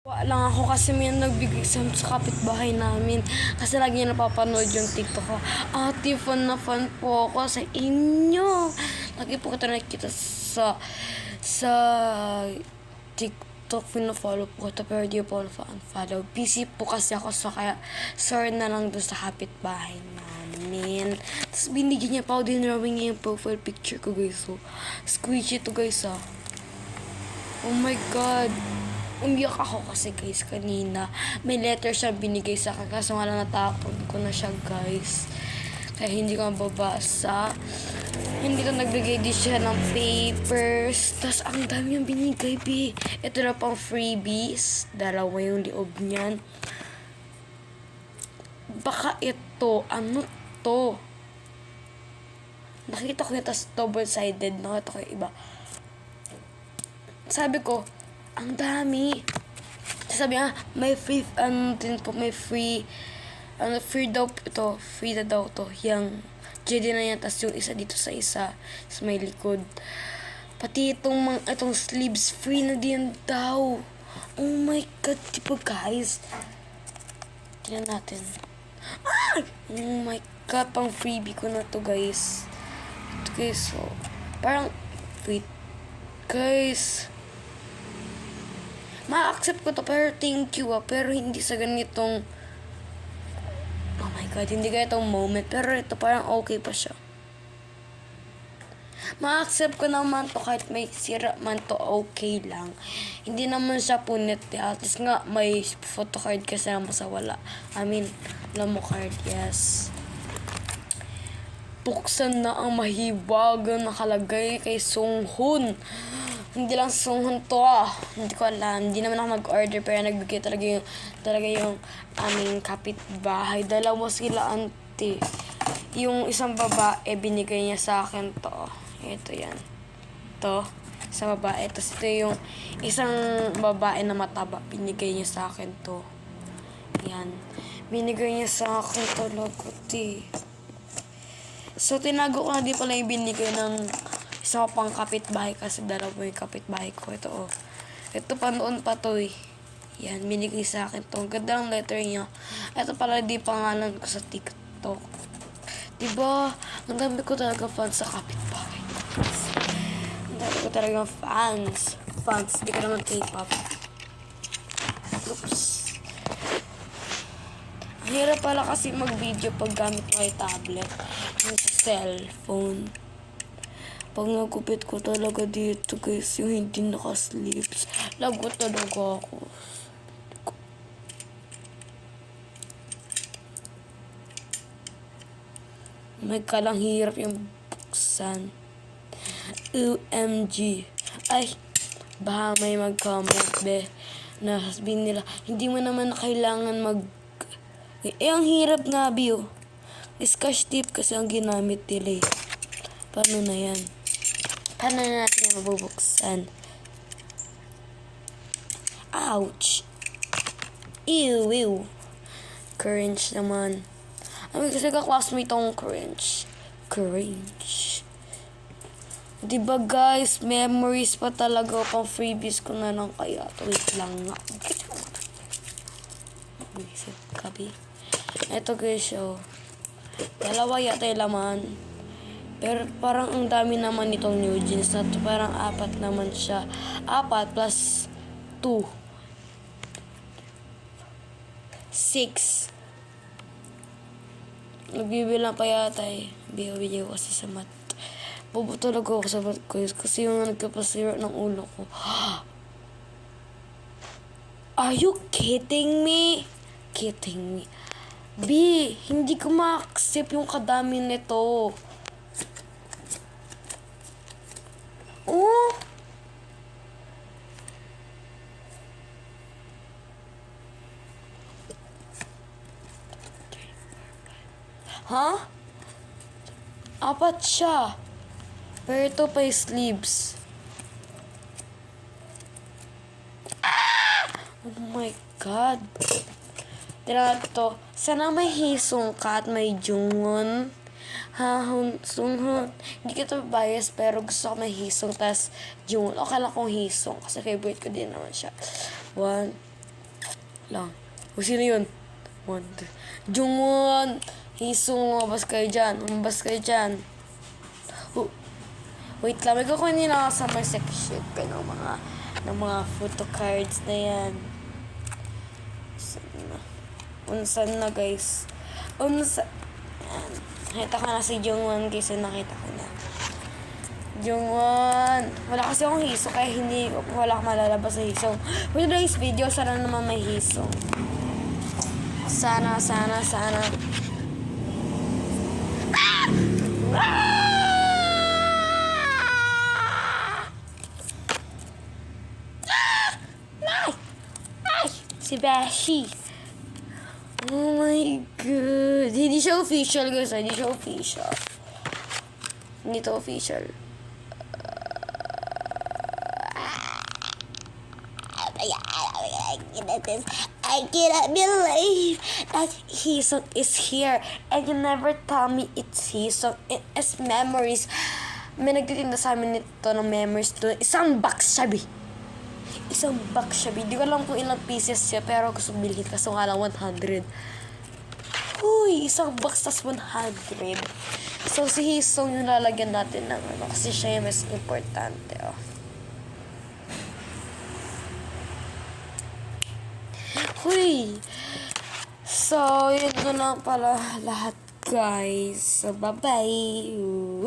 Wala lang ako kasi may nagbigay sa kapitbahay namin. Kasi lagi niya napapanood yung TikTok ko. Ate, fan na fan po ako sa inyo. Lagi po kita nakikita sa TikTok. Pina-follow po ito pero di po follow. Busy po kasi ako so kaya sorry na lang doon sa kapitbahay namin. Tapos binigyan niya pa ako din drawing niya yung profile picture ko guys. So, squishy to guys ah. Oh my God. Umiyak ako kasi guys kanina. May letter siya binigay sa akin kaso nga lang natapon ko na siya guys. Kaya hindi ko mababasa. Hindi ko nagbigay din siya ng papers. Tapos ang dami niyang binigay, B. Ito na pang freebies. Dalawa yung loob niyan. Baka ito. Ano to? Nakita ko yun, tapos double-sided. Nakita ko yung iba. Sabi ko, ang dami. Sabi nga, may free, free daw ito. Free na daw to. Yung JD na yan, tas yung isa dito sa may likod. Pati itong sleeves, free na din daw. Oh my God, tipo guys. Tingnan natin. Ah! Oh my God, pang freebie ko na to guys. Ito guys, so, parang, wait, guys. Ma-accept ko to pero thank you pero hindi sa ganitong oh my God, hindi ganitong moment pero ito parang okay pa siya. Ma-accept ko naman to kahit may sira man to, okay lang. Hindi naman siya punit at least nga may photo card kasi naman sa wala. I mean, lamo card, yes. Buksan na ang mahiwagang nakalagay kay Songhun. Hindi lang Songhun to Hindi ko alam. Hindi naman ako mag-order pero nagbigay talaga yung aming kapitbahay. Dalawa sila ante. Yung isang babae binigay niya sa akin to. Ito yan. To. Sa babae. Tapos ito yung isang babae na mataba. Binigay niya sa akin to. Yan. Binigay niya sa akin to. Lagot So, tinago ko na di pala yung binigay ng isa pang kapitbahay kasi dalawa yung kapitbahay ko. Ito Ito pa noon pa to Yan, binigay sa akin to. Ang ganda ng letter niya. Ito pala di pangalan ko sa TikTok. Diba? Ang dami ko talaga fans sa kapitbahay. Ang dami ko talaga fans. Di ka naman K-pop. Oops. Ang hirap pala kasi mag-video pag gamit mo ay tablet. Yung cellphone. Pag nagupit ko talaga dito guys, yung hindi naka-sleeves. Lagot talaga ako. May kalang hirap yung buksan. OMG. Ay, baka may mag-comment be. Na sabihin nila, hindi mo naman kailangan ang hirap nga biyo. Scotch tape kasi ang ginamit nila Paano na yan? Paano na natin yan mabubuksan? Ouch! Ew! Cringe naman. Kasi ka-classmate akong cringe. Diba guys, memories pa talaga pang freebies ko na lang kaya. Wait lang nga. Buisit, copy. Ito guys, dalawa yata yung laman. Pero parang ang dami naman itong new jeans na to. Parang 4 naman siya. 4 plus 2. 6. Nagbibilang pa yata Video kasi sa mat. Bobo talaga ako sa mat guys. Kasi yung nagkapasira ng ulo ko. Are you kidding me? B, hindi ko ma-accept yung kadami nito. Ha? 4 siya. Pero ito pa yung sleeves. Oh my God. Tira to. Sana may hisong ka at may jungon. Sunghun. Hindi kita bias pero gusto ko may hisong tas jungon. Okay lang kung hisong kasi favorite ko din naman siya. 1, lang. O, sino yun? One, two. Jungwon! Hisong, lumabas kayo dyan. Lumabas kayo dyan. Oh, wait lang, may kukunin na ako sa my section ko ng mga photo cards na yan. Unsan na guys? Unsan? Yan. Nakita ko na si Jungwon kasi nakita ko na. Jungwon! Wala kasi akong hisong kaya wala akong malalabas sa hisong. For today's video, sana naman may hisong. Sana. Si Beshi. Oh my god. Hindi siya official guys. Hindi siya official. Hindi to official. I cannot believe that Hisong is here. And you never tell me it's Hisong. It is memories. May nagtitinda sa amin nito ng memories doon. Isang box siya, Isang box siya, Di ko alam kung ilang pieces siya, pero gusto bilhin kaso nga lang 100. Uy, isang box tas 100. So, si Hisong yung lalagyan natin ng kasi siya yung mas importante, Huy! So, yun na lang pala lahat, guys. So, bye-bye!